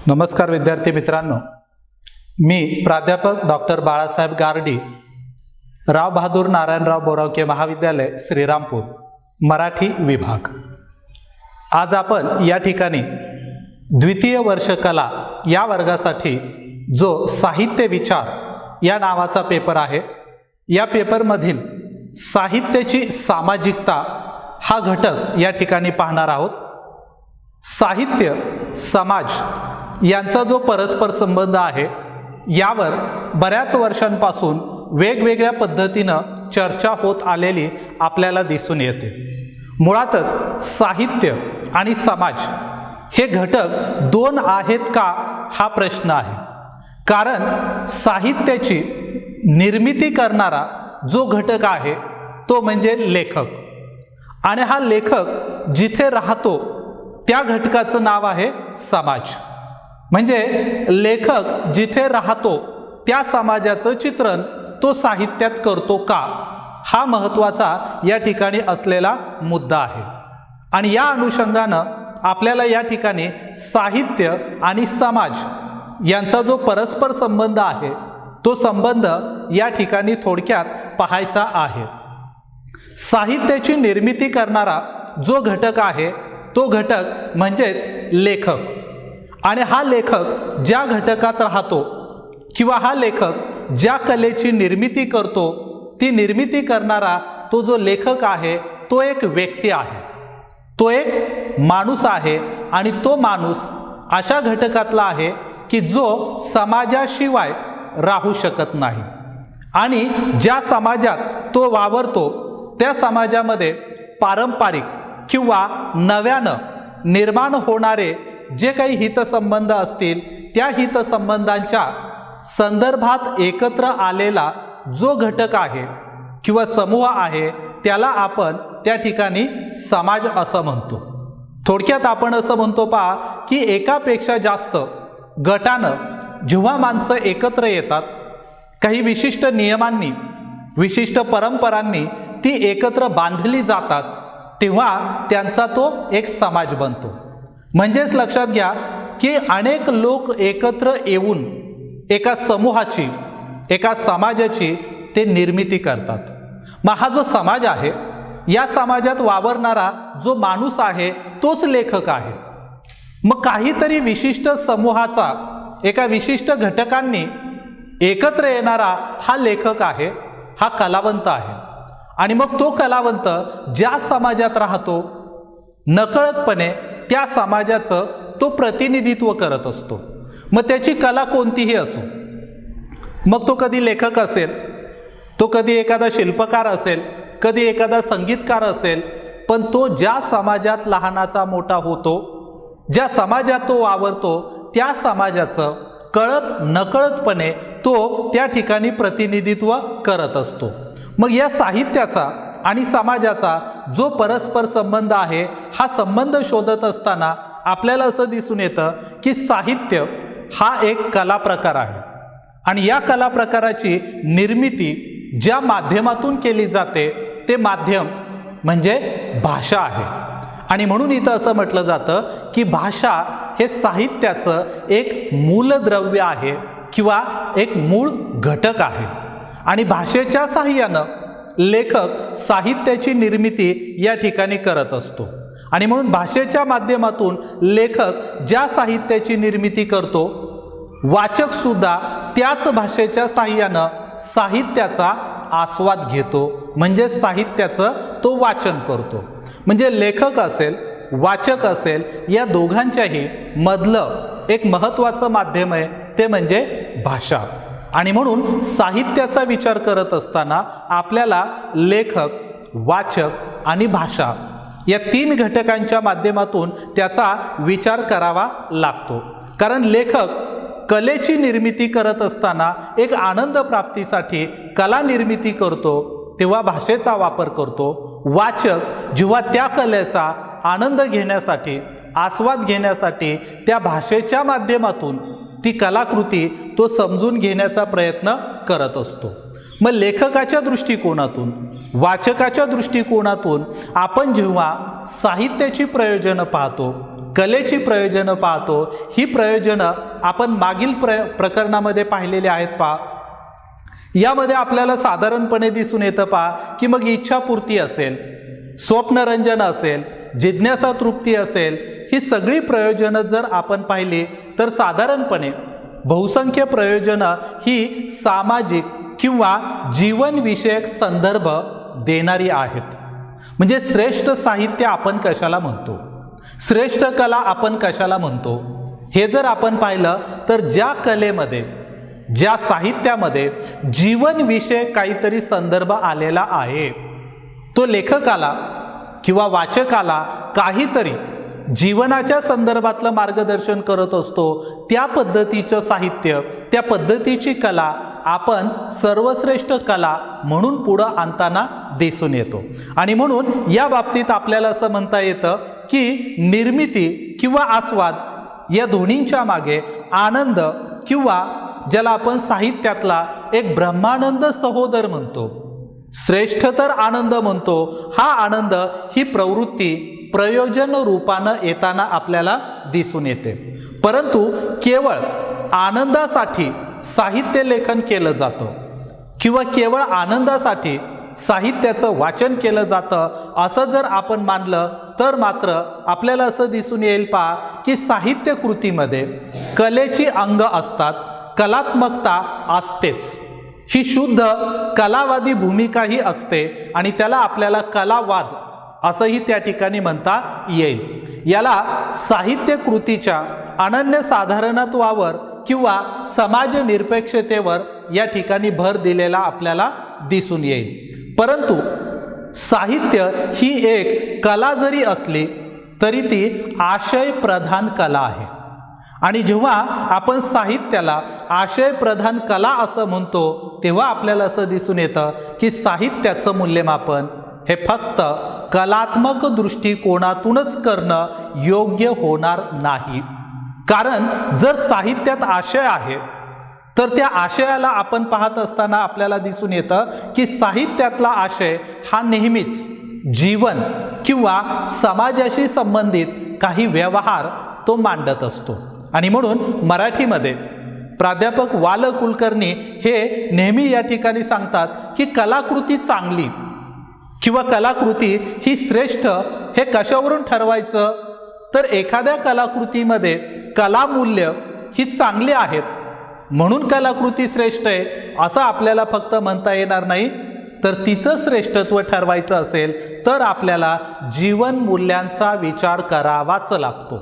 नमस्कार विद्यार्थी मित्रांनो, मी प्राध्यापक डॉक्टर बाळासाहेब गारडी, राव बहादूर नारायणराव बोरावके महाविद्यालय श्रीरामपूर, मराठी विभाग। आज आपण या ठिकाणी द्वितीय वर्ष कला या वर्गासाठी जो साहित्य विचार या नावाचा पेपर आहे, या पेपरमधील साहित्याची सामाजिकता हा घटक या ठिकाणी पाहणार आहोत। साहित्य समाज यांचा जो परस्पर संबंध आहे, यावर बऱ्याच वर्षांपासून वेगवेगळ्या पद्धतीनं चर्चा होत आलेली आपल्याला दिसून येते। मुळातच साहित्य आणि समाज हे घटक दोन आहेत का हा प्रश्न आहे। कारण साहित्याची निर्मिती करणारा जो घटक आहे तो म्हणजे लेखक, आणि हा लेखक जिथे राहतो त्या घटकाचं नाव आहे समाज। म्हणजे लेखक जिथे राहतो त्या समाजाचं चित्रण तो साहित्यात करतो का, हा महत्त्वाचा या ठिकाणी असलेला मुद्दा आहे। आणि या अनुषंगानं आपल्याला या ठिकाणी साहित्य आणि समाज यांचा जो परस्पर संबंध आहे तो संबंध या ठिकाणी थोडक्यात पाहायचा आहे। साहित्याची निर्मिती करणारा जो घटक आहे तो घटक म्हणजेच लेखक, आणि हा लेखक ज्या घटकात राहतो किंवा हा लेखक ज्या कलेची निर्मिती करतो, ती निर्मिती करणारा तो जो लेखक आहे तो एक व्यक्ती आहे, तो एक माणूस आहे। आणि तो माणूस अशा घटकातला आहे की जो समाजाशिवाय राहू शकत नाही, आणि ज्या समाजात तो वावरतो त्या समाजामध्ये पारंपरिक किंवा नव्यानं निर्माण होणारे जे काही हितसंबंध असतील त्या हितसंबंधांच्या संदर्भात एकत्र आलेला जो घटक आहे किंवा समूह आहे त्याला आपण त्या ठिकाणी समाज असं म्हणतो। थोडक्यात आपण असं म्हणतो पहा की एकापेक्षा जास्त गटानं जेव्हा माणसं एकत्र येतात, काही विशिष्ट नियमांनी विशिष्ट परंपरांनी ती एकत्र बांधली जातात, तेव्हा त्यांचा तो एक समाज बनतो। म्हणजेच लक्षात घ्या की अनेक लोक एकत्र येऊन एका समूहाची एका समाजाची ते निर्मिती करतात। मग हा जो समाज आहे, या समाजात वावरणारा जो माणूस आहे तोच लेखक आहे। मग काहीतरी विशिष्ट समूहाचा एका विशिष्ट घटकांनी एकत्र येणारा हा लेखक आहे, हा कलावंत आहे। आणि मग तो कलावंत ज्या समाजात राहतो नकळतपणे त्या समाजाचं तो प्रतिनिधित्व करत असतो। मग त्याची कला कोणतीही असो, मग तो कधी लेखक असेल, तो कधी एखादा शिल्पकार असेल, कधी एखादा संगीतकार असेल, पण तो ज्या समाजात लहानाचा मोठा होतो, ज्या समाजात तो वावरतो त्या समाजाचं कळत नकळतपणे तो त्या ठिकाणी प्रतिनिधित्व करत असतो। मग या साहित्याचा आणि समाजाचा जो परस्पर संबंध आहे, हा संबंध शोधत असताना आपल्याला असं दिसून येतं की साहित्य हा एक कला प्रकार आहे, आणि या कला प्रकाराची निर्मिती ज्या माध्यमातून केली जाते ते माध्यम म्हणजे भाषा आहे। आणि म्हणून इथं असं म्हटलं जातं की भाषा हे साहित्याचं एक मूलद्रव्य आहे किंवा एक मूळ घटक आहे, आणि भाषेच्या साहाय्यानं लेखक साहित्याची निर्मिती या ठिकाणी करत असतो। आणि म्हणून भाषेच्या माध्यमातून लेखक ज्या साहित्याची निर्मिती करतो, वाचक सुद्धा त्याच भाषेच्या साहाय्यानं साहित्याचा आस्वाद घेतो, म्हणजे साहित्याचं तो वाचन करतो। म्हणजे लेखक असेल वाचक असेल, या दोघांच्याही मधलं एक महत्त्वाचं माध्यम आहे ते म्हणजे भाषा। आणि म्हणून साहित्याचा विचार करत असताना आपल्याला लेखक, वाचक आणि भाषा या तीन घटकांच्या माध्यमातून त्याचा विचार करावा लागतो। कारण लेखक कलेची निर्मिती करत असताना एक आनंद प्राप्तीसाठी कला निर्मिती करतो, तेव्हा भाषेचा वापर करतो। वाचक जेव्हा त्या कलेचा आनंद घेण्यासाठी, आस्वाद घेण्यासाठी त्या भाषेच्या माध्यमातून ती कलाकृती तो समजून घेण्याचा प्रयत्न करत असतो। मग लेखकाच्या दृष्टिकोनातून, वाचकाच्या दृष्टिकोनातून आपण जेव्हा साहित्याची प्रयोजनं पाहतो, कलेची प्रयोजनं पाहतो, ही प्रयोजनं आपण मागील प्रकरणामध्ये पाहिलेली आहेत पहा. यामध्ये आपल्याला साधारणपणे दिसून येतं पहा की मग इच्छापूर्ती असेल, स्वप्नरंजन असेल, जिज्ञासा तृप्ती असेल, ही सगळी प्रयोजनं जर आपण पाहिली तर साधारणपणे बहुसंख्य प्रयोजनं ही सामाजिक किंवा जीवनविषयक संदर्भ देणारी आहेत. म्हणजे श्रेष्ठ साहित्य आपण कशाला म्हणतो, श्रेष्ठ कला आपण कशाला म्हणतो, हे जर आपण पाहिलं तर ज्या कलेमध्ये, ज्या साहित्यामध्ये जीवनविषयक काहीतरी संदर्भ आलेला आहे, तो लेखकाला किंवा वाचकाला काहीतरी जीवनाच्या संदर्भातलं मार्गदर्शन करत असतो, त्या पद्धतीचं साहित्य, त्या पद्धतीची कला आपण सर्वश्रेष्ठ कला म्हणून पुढं आणताना दिसून येतो. आणि म्हणून या बाबतीत आपल्याला असं म्हणता येतं की निर्मिती किंवा आस्वाद या दोन्हींच्या मागे आनंद किंवा ज्याला आपण साहित्यातला एक ब्रह्मानंद सहोदर म्हणतो, श्रेष्ठ तर आनंद म्हणतो, हा आनंद ही प्रवृत्ती प्रयोजन रूपानं येताना आपल्याला दिसून येते. परंतु केवळ आनंदासाठी साहित्य लेखन केलं जातं किंवा केवळ आनंदासाठी साहित्याचं वाचन केलं जातं असं जर आपण मानलं तर मात्र आपल्याला असं दिसून येईल पहा की साहित्य कृतीमध्ये कलेची अंग असतात, कलात्मकता असतेच, ही शुद्ध कलावादी भूमिकाही असते आणि त्याला आपल्याला कलावाद असंही त्या ठिकाणी म्हणता येईल. याला साहित्य कृतीच्या अनन्यसाधारणत्वावर किंवा समाज निरपेक्षतेवर या ठिकाणी भर दिलेला आपल्याला दिसून येईल. परंतु साहित्य ही एक कला जरी असली तरी ती आशय प्रधान कला आहे. आणि जेव्हा आपण साहित्याला आशय प्रधान कला असं म्हणतो तेव्हा आपल्याला असं दिसून येतं की साहित्याचं मूल्यमापन हे फक्त कलात्मक दृष्टिकोनातूनच करणं योग्य होणार नाही. कारण जर साहित्यात आशय आहे तर त्या आशयाला आपण पाहत असताना आपल्याला दिसून येतं की साहित्यातला आशय हा नेहमीच जीवन किंवा समाजाशी संबंधित काही व्यवहार तो मांडत असतो. आणि म्हणून मराठीमध्ये प्राध्यापक वाल कुलकर्णी हे नेहमी या ठिकाणी सांगतात की कलाकृती चांगली किंवा कलाकृती ही श्रेष्ठ हे कशावरून ठरवायचं, तर एखाद्या कलाकृतीमध्ये कलामूल्य ही चांगली आहेत म्हणून कलाकृती श्रेष्ठ आहे असं आपल्याला फक्त म्हणता येणार नाही, तर तिचं श्रेष्ठत्व ठरवायचं असेल तर आपल्याला जीवन मूल्यांचा विचार करावाच लागतो.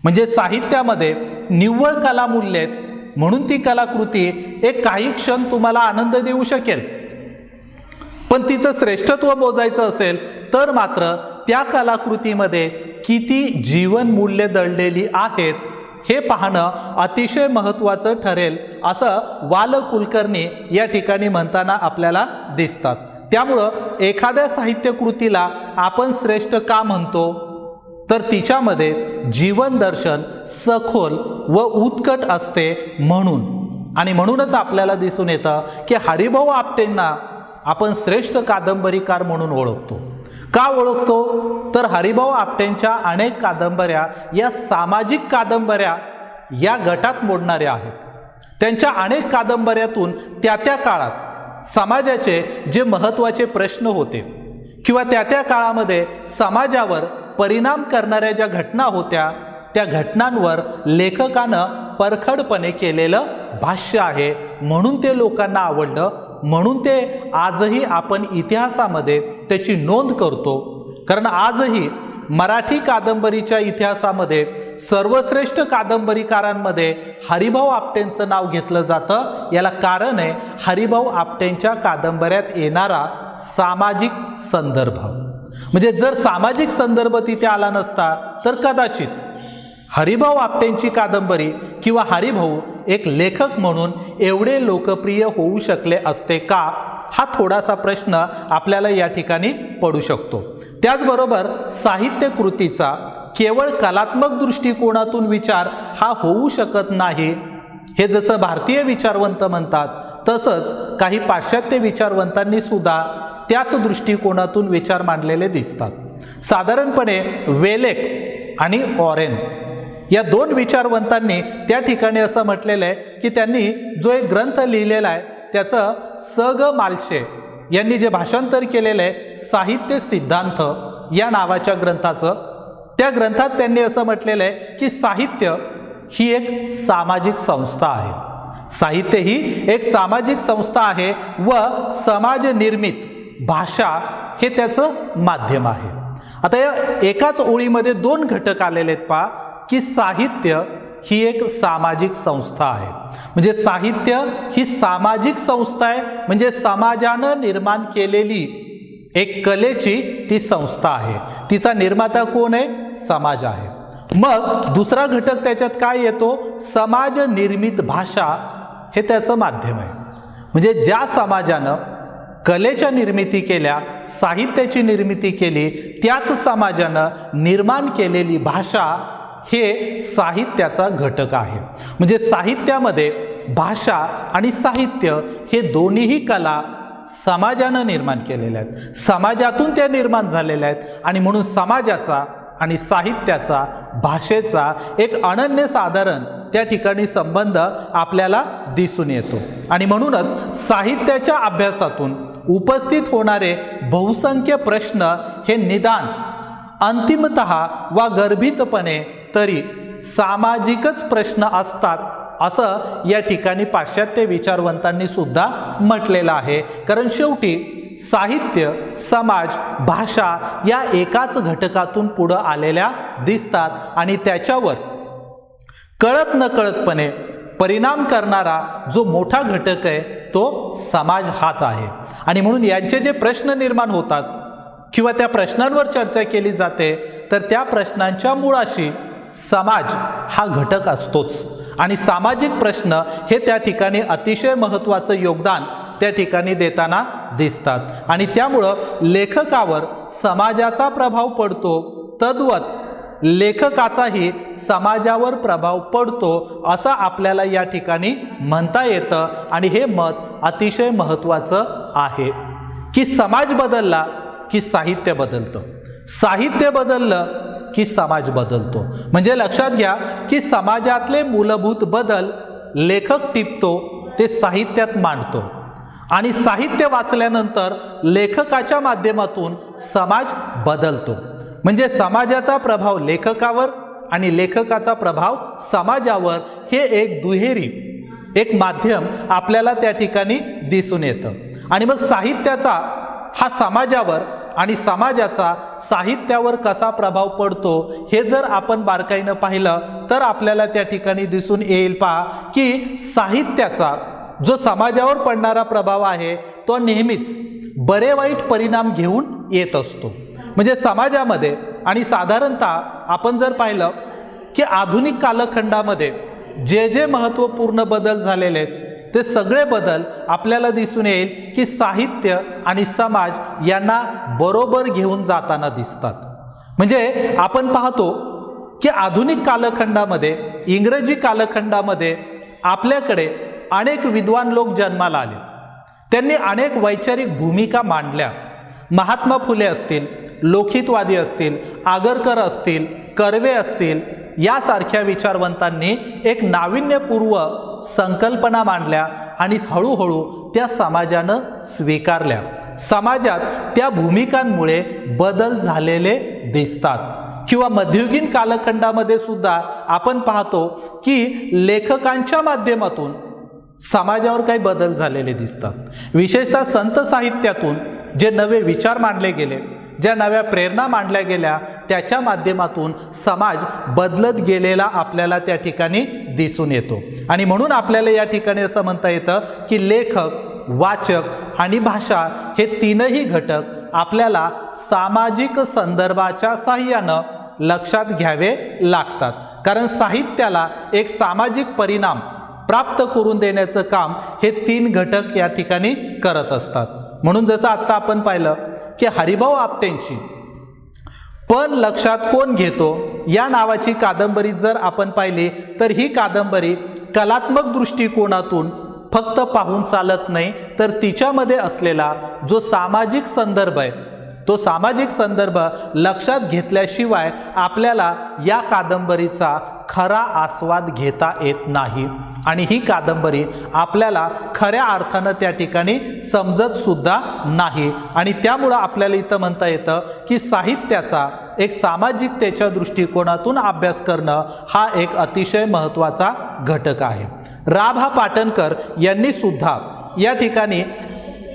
म्हणजे साहित्यामध्ये निव्वळ कलामूल्य आहेत म्हणून ती कलाकृती एक काही क्षण तुम्हाला आनंद देऊ शकेल, पण तिचं श्रेष्ठत्व मोजायचं असेल तर मात्र त्या कलाकृतीमध्ये किती जीवन मूल्य दडलेली आहेत हे पाहणं अतिशय महत्त्वाचं ठरेल असं वाल कुलकर्णी या ठिकाणी म्हणताना आपल्याला दिसतात. त्यामुळं एखाद्या साहित्यकृतीला आपण श्रेष्ठ का म्हणतो तर तिच्यामध्ये जीवन दर्शन सखोल व उत्कट असते म्हणून. आणि म्हणूनच आपल्याला दिसून येतं की हरिभाऊ आपटेंना आपण श्रेष्ठ कादंबरीकार म्हणून ओळखतो. का ओळखतो तर हरिभाऊ आपटेंच्या अनेक कादंबऱ्या या सामाजिक कादंबऱ्या या गटात मोडणाऱ्या आहेत. त्यांच्या अनेक कादंबऱ्यातून त्या त्या काळात समाजाचे जे महत्त्वाचे प्रश्न होते किंवा त्या त्या काळामध्ये समाजावर परिणाम करणाऱ्या ज्या घटना होत्या त्या घटनांवर लेखकानं परखडपणे केलेलं भाष्य आहे म्हणून ते लोकांना आवडलं, म्हणून ते आजही आपण इतिहासामध्ये त्याची नोंद करतो. कारण आजही मराठी कादंबरीच्या इतिहासामध्ये सर्वश्रेष्ठ कादंबरीकारांमध्ये हरिभाऊ आपटेंचं नाव घेतलं जातं. याला कारण आहे हरिभाऊ आपटेंच्या कादंबऱ्यात येणारा सामाजिक संदर्भ. म्हणजे जर सामाजिक संदर्भ तिथे आला नसता तर कदाचित हरिभाऊ आपटेंची कादंबरी किंवा हरिभाऊ एक लेखक म्हणून एवढे लोकप्रिय होऊ शकले असते का, हा थोडासा प्रश्न आपल्याला या ठिकाणी पडू शकतो. त्याचबरोबर साहित्य कृतीचा केवळ कलात्मक दृष्टिकोनातून विचार हा होऊ शकत नाही हे जसं भारतीय विचारवंत म्हणतात तसंच काही पाश्चात्य विचारवंतांनी सुद्धा त्याच दृष्टिकोनातून विचार मांडलेले दिसतात. साधारणपणे वेलेक आणि ऑरेन या दोन विचारवंतांनी त्या ठिकाणी असं म्हटलेलं आहे की त्यांनी जो एक ग्रंथ लिहिलेला आहे त्याचं स ग मालशे यांनी जे भाषांतर केलेलं आहे साहित्य सिद्धांत या नावाच्या ग्रंथाचं, त्या ग्रंथात त्यांनी असं म्हटलेलं आहे की साहित्य ही एक सामाजिक संस्था आहे. साहित्य ही एक सामाजिक संस्था आहे व समाज निर्मित भाषा हे त्याचं माध्यम आहे. आता या एकाच ओळीमध्ये दोन घटक आलेले आहेत पहा की साहित्य ही एक सामाजिक संस्था आहे. म्हणजे साहित्य ही सामाजिक संस्था आहे, म्हणजे समाजानं निर्माण केलेली एक कलेची ती संस्था आहे. तिचा निर्माता कोण आहे? समाज आहे. मग दुसरा घटक त्याच्यात काय येतो? समाज निर्मित भाषा हे त्याचं माध्यम आहे. म्हणजे ज्या समाजानं कलेच्या निर्मिती केल्या, साहित्याची निर्मिती केली, त्याच समाजानं निर्माण केलेली भाषा हे साहित्याचा घटक आहे. म्हणजे साहित्यामध्ये भाषा आणि साहित्य हे दोन्हीही कला समाजानं निर्माण केलेल्या आहेत, समाजातून त्या निर्माण झालेल्या आहेत आणि म्हणून समाजाचा आणि साहित्याचा, भाषेचा एक अनन्यसाधारण त्या ठिकाणी संबंध आपल्याला दिसून येतो. आणि म्हणूनच साहित्याच्या अभ्यासातून उपस्थित होणारे बहुसंख्य प्रश्न हे निदान अंतिमतः वा गर्भितपणे तरी सामाजिकच प्रश्न असतात असं या ठिकाणी पाश्चात्य विचारवंतांनी सुद्धा म्हटलेलं आहे. कारण शेवटी साहित्य, समाज, भाषा या एकाच घटकातून पुढे आलेल्या दिसतात आणि त्याच्यावर कळत नकळतपणे परिणाम करणारा जो मोठा घटक आहे तो समाज हाच आहे. आणि म्हणून यांचे जे प्रश्न निर्माण होतात किंवा त्या प्रश्नांवर चर्चा केली जाते तर त्या प्रश्नांच्या मुळाशी समाज हा घटक असतोच आणि सामाजिक प्रश्न हे त्या ठिकाणी अतिशय महत्त्वाचं योगदान त्या ठिकाणी देताना दिसतात. आणि त्यामुळं लेखकावर समाजाचा प्रभाव पडतो, तद्वत लेखकाचाही समाजावर प्रभाव पडतो असं आपल्याला या ठिकाणी म्हणता येतं. आणि हे मत अतिशय महत्त्वाचं आहे की समाज बदलला की साहित्य बदलतं, साहित्य बदललं की समाज बदलतो. म्हणजे लक्षात घ्या की समाजातले मूलभूत बदल लेखक टिपतो, ते साहित्यात मांडतो आणि साहित्य वाचल्यानंतर लेखकाच्या माध्यमातून समाज बदलतो. म्हणजे समाजाचा प्रभाव लेखकावर आणि लेखकाचा प्रभाव समाजावर हे एक दुहेरी एक माध्यम आपल्याला त्या ठिकाणी दिसून येतं. आणि मग साहित्याचा हा समाजावर आणि समाजाचा साहित्यावर कसा प्रभाव पडतो हे जर आपण बारकाईनं पाहिलं तर आपल्याला त्या ठिकाणी दिसून येईल पहा की साहित्याचा जो समाजावर पडणारा प्रभाव आहे तो नेहमीच बरे वाईट परिणाम घेऊन येत असतो. म्हणजे समाजामध्ये आणि साधारणतः आपण जर पाहिलं की आधुनिक कालखंडामध्ये जे जे महत्त्वपूर्ण बदल झालेले आहेत ते सगळे बदल आपल्याला दिसून येईल की साहित्य आणि समाज यांना बरोबर घेऊन जाताना दिसतात. म्हणजे आपण पाहतो की आधुनिक कालखंडामध्ये, इंग्रजी कालखंडामध्ये आपल्याकडे अनेक विद्वान लोक जन्माला आले, त्यांनी अनेक वैचारिक भूमिका मांडल्या. महात्मा फुले असतील, लोकहितवादी असतील, आगरकर असतील, कर्वे असतील यासारख्या विचारवंतांनी एक नाविन्यपूर्व संकल्पना मांडल्या आणि हळूहळू त्या समाजानं स्वीकारल्या. समाजात त्या भूमिकांमुळे बदल झालेले दिसतात. किंवा मध्ययुगीन कालखंडामध्ये सुद्धा आपण पाहतो की लेखकांच्या माध्यमातून समाजावर काही बदल झालेले दिसतात. विशेषतः संत साहित्यातून जे नवे विचार मांडले गेले, ज्या नव्या प्रेरणा मांडल्या गेल्या त्याच्या माध्यमातून समाज बदलत गेलेला आपल्याला त्या ठिकाणी दिसून येतो. आणि म्हणून आपल्याला या ठिकाणी असं म्हणता येतं की लेखक, वाचक आणि भाषा हे तीनही घटक आपल्याला सामाजिक संदर्भाच्या साहाय्यानं लक्षात घ्यावे लागतात. कारण साहित्याला एक सामाजिक परिणाम प्राप्त करून देण्याचं काम हे तीन घटक या ठिकाणी करत असतात. म्हणून जसं आत्ता आपण पाहिलं की हरिभाऊ आपटेंची पण लक्षात कोण घेतो या नावाची कादंबरी जर आपण पाहिली तर ही कादंबरी कलात्मक दृष्टिकोनातून फक्त पाहून चालत नाही, तर तिच्यामध्ये असलेला जो सामाजिक संदर्भ आहे तो सामाजिक संदर्भ लक्षात घेतल्याशिवाय आपल्याला या कादंबरीचा खरा आस्वाद घेता येत नाही आणि ही कादंबरी आपल्याला खऱ्या अर्थानं त्या ठिकाणी समजत सुद्धा नाही. आणि त्यामुळं आपल्याला इथं म्हणता येतं की साहित्याचा एक सामाजिकतेच्या दृष्टिकोनातून अभ्यास करणं हा एक अतिशय महत्त्वाचा घटक आहे. रा. भा. पाटणकर यांनी सुद्धा या ठिकाणी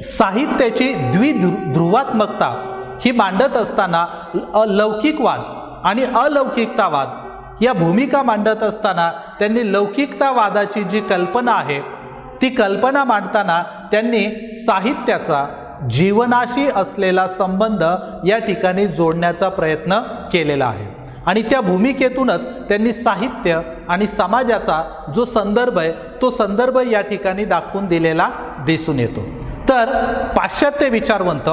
साहित्याची द्विध्रुवात्मकता ही मांडत असताना लौकिकवाद आणि अलौकिकतावाद या भूमिका मांडत असताना त्यांनी लौकिकतावादाची जी कल्पना आहे ती कल्पना मांडताना त्यांनी साहित्याचा जीवनाशी असलेला संबंध या ठिकाणी जोडण्याचा प्रयत्न केलेला आहे. आणि त्या भूमिकेतूनच त्यांनी साहित्य आणि समाजाचा जो संदर्भ आहे तो संदर्भ या ठिकाणी दाखवून दिलेला दिसून येतो. तर पाश्चात्य विचारवंत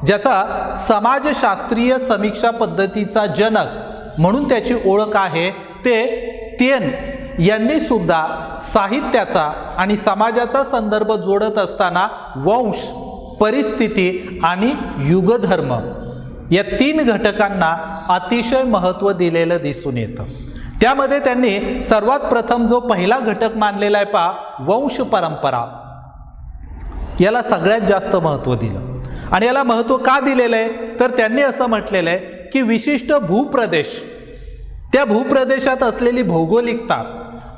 ज्याचा समाजशास्त्रीय समीक्षा पद्धतीचा जनक म्हणून त्याची ओळख आहे ते तिएन यांनी सुद्धा साहित्याचा आणि समाजाचा संदर्भ जोडत असताना वंश, परिस्थिती आणि युगधर्म या 3 घटकांना अतिशय महत्त्व दिलेलं दिसून येतं. त्यामध्ये त्यांनी सर्वात प्रथम जो पहिला घटक मानलेला आहे वंश परंपरा, याला सगळ्यात जास्त महत्त्व दिलं. आणि याला महत्त्व का दिलेलं आहे तर त्यांनी असं म्हटलेलं आहे की विशिष्ट भूप्रदेश, त्या भूप्रदेशात असलेली भौगोलिकता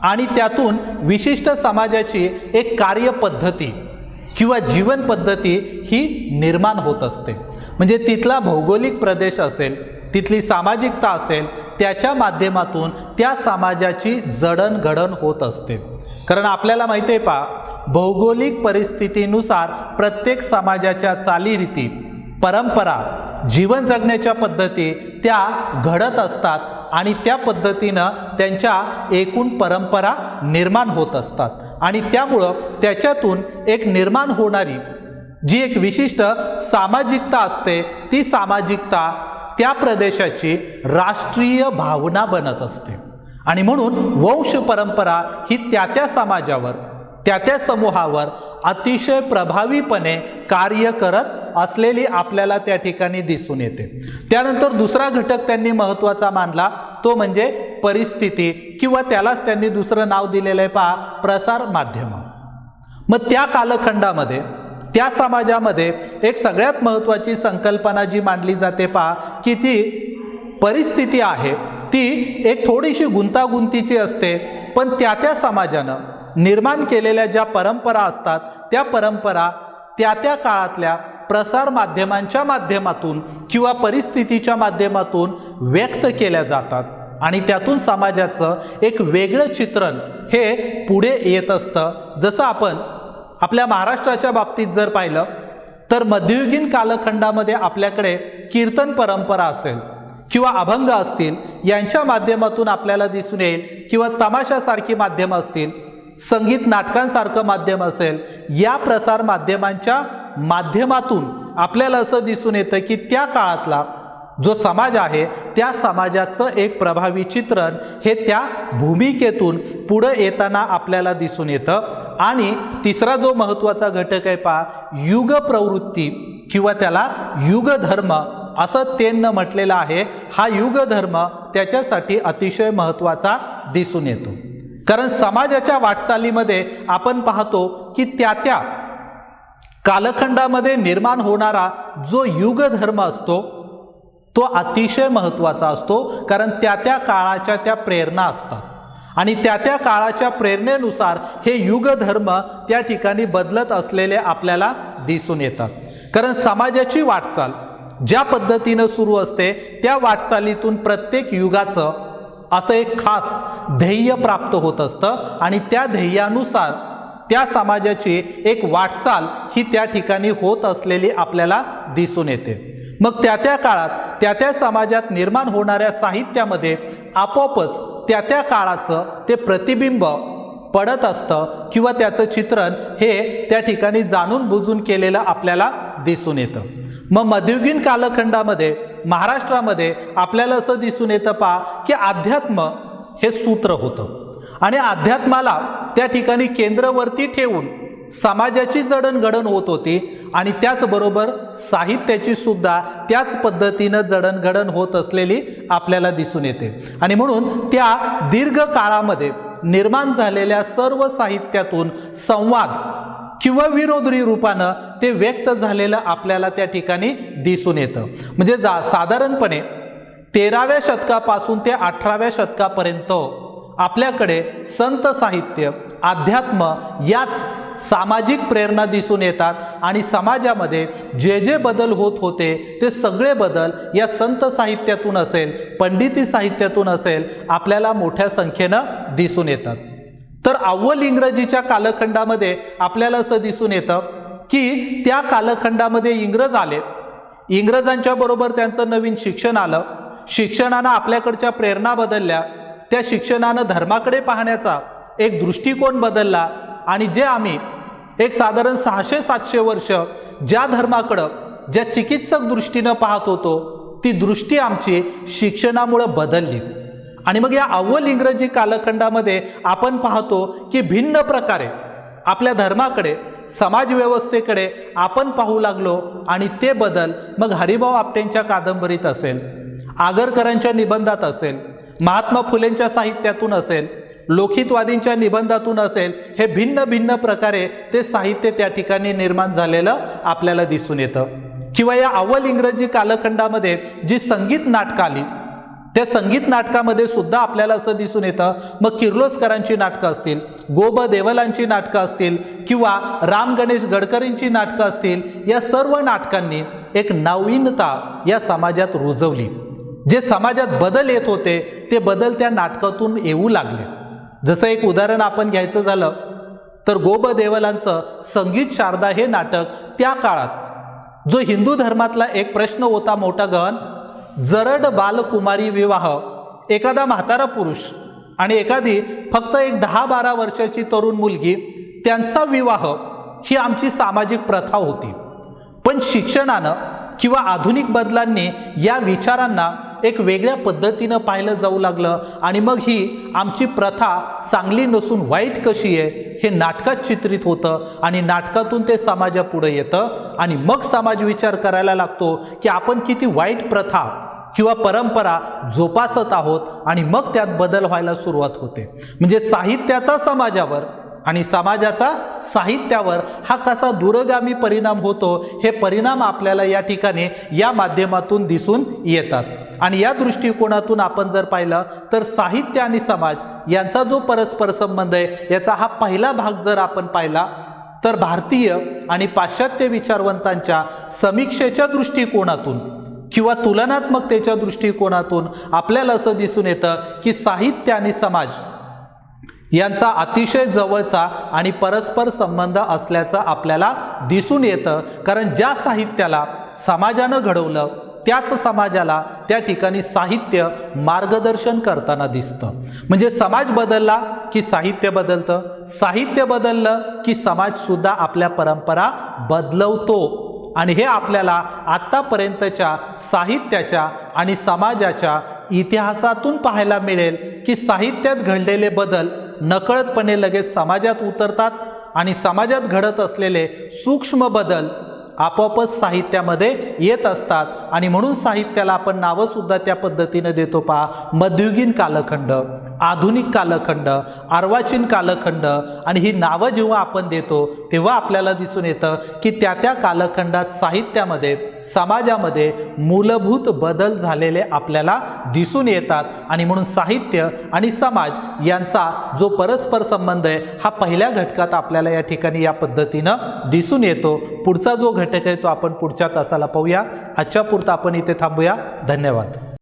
आणि त्यातून विशिष्ट समाजाची एक कार्यपद्धती किंवा जीवन पद्धती ही निर्माण होत असते. म्हणजे तिथला भौगोलिक प्रदेश असेल, तिथली सामाजिकता असेल, त्याच्या माध्यमातून त्या समाजाची जडणघडण होत असते. कारण आपल्याला माहिती आहे भौगोलिक परिस्थितीनुसार प्रत्येक समाजाच्या चालीरीती, परंपरा, जीवन जगण्याच्या पद्धती त्या घडत असतात आणि त्या पद्धतीनं त्यांच्या एकूण परंपरा निर्माण होत असतात. आणि त्यामुळं त्याच्यातून एक निर्माण होणारी जी एक विशिष्ट सामाजिकता असते ती सामाजिकता त्या प्रदेशाची राष्ट्रीय भावना बनत असते. आणि म्हणून वंश परंपरा ही त्या समाजावर, त्या समूहावर अतिशय प्रभावीपणे कार्य करत असलेली आपल्याला त्या ठिकाणी दिसून येते. त्यानंतर दुसरा घटक त्यांनी महत्त्वाचा मानला तो म्हणजे परिस्थिती किंवा त्यालाच त्यांनी दुसरं नाव दिलेलं आहे प्रसार माध्यम. मग त्या कालखंडामध्ये त्या समाजामध्ये एक सगळ्यात महत्त्वाची संकल्पना जी मांडली जाते की ती परिस्थिती आहे ती एक थोडीशी गुंतागुंतीची असते, पण त्या समाजानं निर्माण केलेल्या ज्या परंपरा असतात त्या परंपरा त्या काळातल्या प्रसार माध्यमांच्या माध्यमातून किंवा परिस्थितीच्या माध्यमातून व्यक्त केल्या जातात आणि त्यातून समाजाचं एक वेगळं चित्रण हे पुढे येत असतं. जसं आपण आपल्या महाराष्ट्राच्या बाबतीत जर पाहिलं तर मध्ययुगीन कालखंडामध्ये आपल्याकडे कीर्तन परंपरा असेल किंवा अभंग असतील यांच्या माध्यमातून आपल्याला दिसून येईल किंवा तमाशासारखी माध्यमं असतील, संगीत नाटकांसारखं माध्यम असेल, या प्रसार माध्यमांच्या माध्यमातून आपल्याला असं दिसून येतं की त्या काळातला जो समाज आहे त्या समाजाचं एक प्रभावी चित्रण हे त्या भूमिकेतून पुढे येताना आपल्याला दिसून येतं. आणि तिसरा जो महत्त्वाचा घटक आहे युग प्रवृत्ती किंवा त्याला युगधर्म असं त्यांनी म्हटलेलं आहे. हा युगधर्म त्याच्यासाठी अतिशय महत्त्वाचा दिसून येतो. कारण समाजाच्या वाटचालीमध्ये आपण पाहतो की त्या कालखंडामध्ये निर्माण होणारा जो युगधर्म असतो तो अतिशय महत्त्वाचा असतो. कारण त्या काळाच्या त्या प्रेरणा असतात आणि त्या काळाच्या प्रेरणेनुसार हे युगधर्म त्या ठिकाणी बदलत असलेले आपल्याला दिसून येतात. कारण समाजाची वाटचाल ज्या पद्धतीनं सुरू असते त्या वाटचालीतून प्रत्येक युगाचं असं एक खास ध्येय प्राप्त होत असतं आणि त्या ध्येयानुसार त्या समाजाची एक वाटचाल ही त्या ठिकाणी होत असलेली आपल्याला दिसून येते. मग त्या काळात त्या समाजात निर्माण होणाऱ्या साहित्यामध्ये आपोआपच त्या काळाचं ते प्रतिबिंब पडत असतं किंवा त्याचं चित्रण हे त्या ठिकाणी जाणून बुजून केलेलं आपल्याला दिसून येतं. मग मध्ययुगीन कालखंडामध्ये महाराष्ट्रामध्ये आपल्याला असं दिसून येतं की अध्यात्म हे सूत्र होतं आणि अध्यात्माला त्या ठिकाणी केंद्रवरती ठेवून समाजाची जडणघडण होत होती आणि त्याचबरोबर साहित्याची सुद्धा त्याच पद्धतीनं जडणघडण होत असलेली आपल्याला दिसून येते। आणि म्हणून त्या दीर्घ काळामध्ये निर्माण झालेल्या सर्व साहित्यातून संवाद किंवा विरोधी रूपानं ते व्यक्त झालेलं आपल्याला त्या ठिकाणी दिसून येतं। म्हणजे साधारणपणे 13व्या शतकापासून ते 18व्या शतकापर्यंत आपल्याकडे संत साहित्य, अध्यात्म याच सामाजिक प्रेरणा दिसून येतात आणि समाजामध्ये जे जे बदल होत होते ते सगळे बदल या संत साहित्यातून असेल, पंडिती साहित्यातून असेल, आपल्याला मोठ्या संख्येनं दिसून येतात। तर अव्वल इंग्रजीच्या कालखंडामध्ये आपल्याला असं दिसून येतं की त्या कालखंडामध्ये इंग्रज आले, इंग्रजांच्या बरोबर त्यांचं नवीन शिक्षण आलं, शिक्षणानं आपल्याकडच्या प्रेरणा बदलल्या, त्या शिक्षणानं धर्माकडे पाहण्याचा एक दृष्टिकोन बदलला आणि जे आम्ही एक साधारण 600-700 वर्ष ज्या धर्माकडं, ज्या चिकित्सक दृष्टीनं पाहत होतो ती दृष्टी आमची शिक्षणामुळे बदलली। आणि मग या अव्वल इंग्रजी कालखंडामध्ये आपण पाहतो की भिन्न प्रकारे आपल्या धर्माकडे, समाज व्यवस्थेकडे आपण पाहू लागलो आणि ते बदल मग हरिभाऊ आपटेंच्या कादंबरीत असेल, आगरकरांच्या निबंधात असेल, महात्मा फुलेंच्या साहित्यातून असेल, लोकहितवादींच्या निबंधातून असेल, हे भिन्न भिन्न प्रकारे ते साहित्य त्या ठिकाणी निर्माण झालेलं आपल्याला दिसून येतं। किंवा या अव्वल इंग्रजी कालखंडामध्ये जी संगीत नाटकं आली, त्या संगीत नाटकामध्ये सुद्धा आपल्याला असं दिसून येतं, मग किर्लोस्करांची नाटकं असतील, गो ब देवलांची नाटकं असतील किंवा राम गणेश गडकरींची नाटकं असतील, या सर्व नाटकांनी एक नवीनता या समाजात रुजवली। जे समाजात बदल येत होते ते बदल त्या नाटकातून येऊ लागले। जसं एक उदाहरण आपण घ्यायचं झालं तर गो ब देवलांचं संगीत शारदा हे नाटक त्या काळात जो हिंदू धर्मातला एक प्रश्न होता मोठा गहन, जरड बालकुमारी विवाह, एखादा म्हातारा पुरुष आणि एखादी फक्त एक 10-12 वर्षाची तरुण मुलगी, त्यांचा विवाह ही आमची सामाजिक प्रथा होती। पण शिक्षणानं किंवा आधुनिक बदलांनी या विचारांना एक वेगळ्या पद्धतीनं पाहिलं जाऊ लागलं आणि मग ही आमची प्रथा चांगली नसून वाईट कशी आहे हे नाटकात चित्रित होतं आणि नाटकातून ते समाजापुढे येतं आणि मग समाज विचार करायला लागतो की आपण किती वाईट प्रथा किंवा परंपरा जोपासत आहोत आणि मग त्यात बदल व्हायला सुरुवात होते। म्हणजे साहित्याचा समाजावर आणि समाजाचा साहित्यावर हा कसा दूरगामी परिणाम होतो हे परिणाम आपल्याला या ठिकाणी या माध्यमातून दिसून येतात। आणि या दृष्टिकोनातून आपण जर पाहिलं तर साहित्य आणि समाज यांचा जो परस्पर संबंध आहे याचा हा पहिला भाग जर आपण पाहिला तर भारतीय आणि पाश्चात्य विचारवंतांच्या समीक्षेच्या दृष्टिकोनातून किंवा तुलनात्मकतेच्या दृष्टिकोनातून आपल्याला असं दिसून येतं की साहित्य आणि समाज यांचा अतिशय जवळचा आणि परस्पर संबंध असल्याचं आपल्याला दिसून येतं। कारण ज्या साहित्याला समाजानं घडवलं त्याच समाजाला त्या ठिकाणी साहित्य मार्गदर्शन करताना दिसतं। म्हणजे समाज बदलला की साहित्य बदलतं, साहित्य बदललं की समाज सुद्धा आपल्या परंपरा बदलवतो। आणि हे आपल्याला आत्तापर्यंतच्या साहित्याच्या आणि समाजाच्या इतिहासातून पाहायला मिळेल की साहित्यात घडलेले बदल नकळतपणे लगेच समाजात उतरतात आणि समाजात घडत असलेले सूक्ष्म बदल आपोआपच साहित्यामध्ये येत असतात। आणि म्हणून साहित्याला आपण नावं सुद्धा त्या पद्धतीने देतो पहा, मध्ययुगीन कालखंड, आधुनिक कालखंड, अर्वाचीन कालखंड। आणि ही नावं जेव्हा आपण देतो तेव्हा आपल्याला दिसून येतं की त्या त्या कालखंडात साहित्यामध्ये, समाजामध्ये मूलभूत बदल झालेले आपल्याला दिसून येतात। आणि म्हणून साहित्य आणि समाज यांचा जो परस्पर संबंध आहे हा पहिल्या घटकात आपल्याला या ठिकाणी या पद्धतीनं दिसून येतो। पुढचा जो घटक आहे तो आपण पुढच्या तासाला पाहूया। आजच्या पुरता आपण इथे थांबूया। धन्यवाद।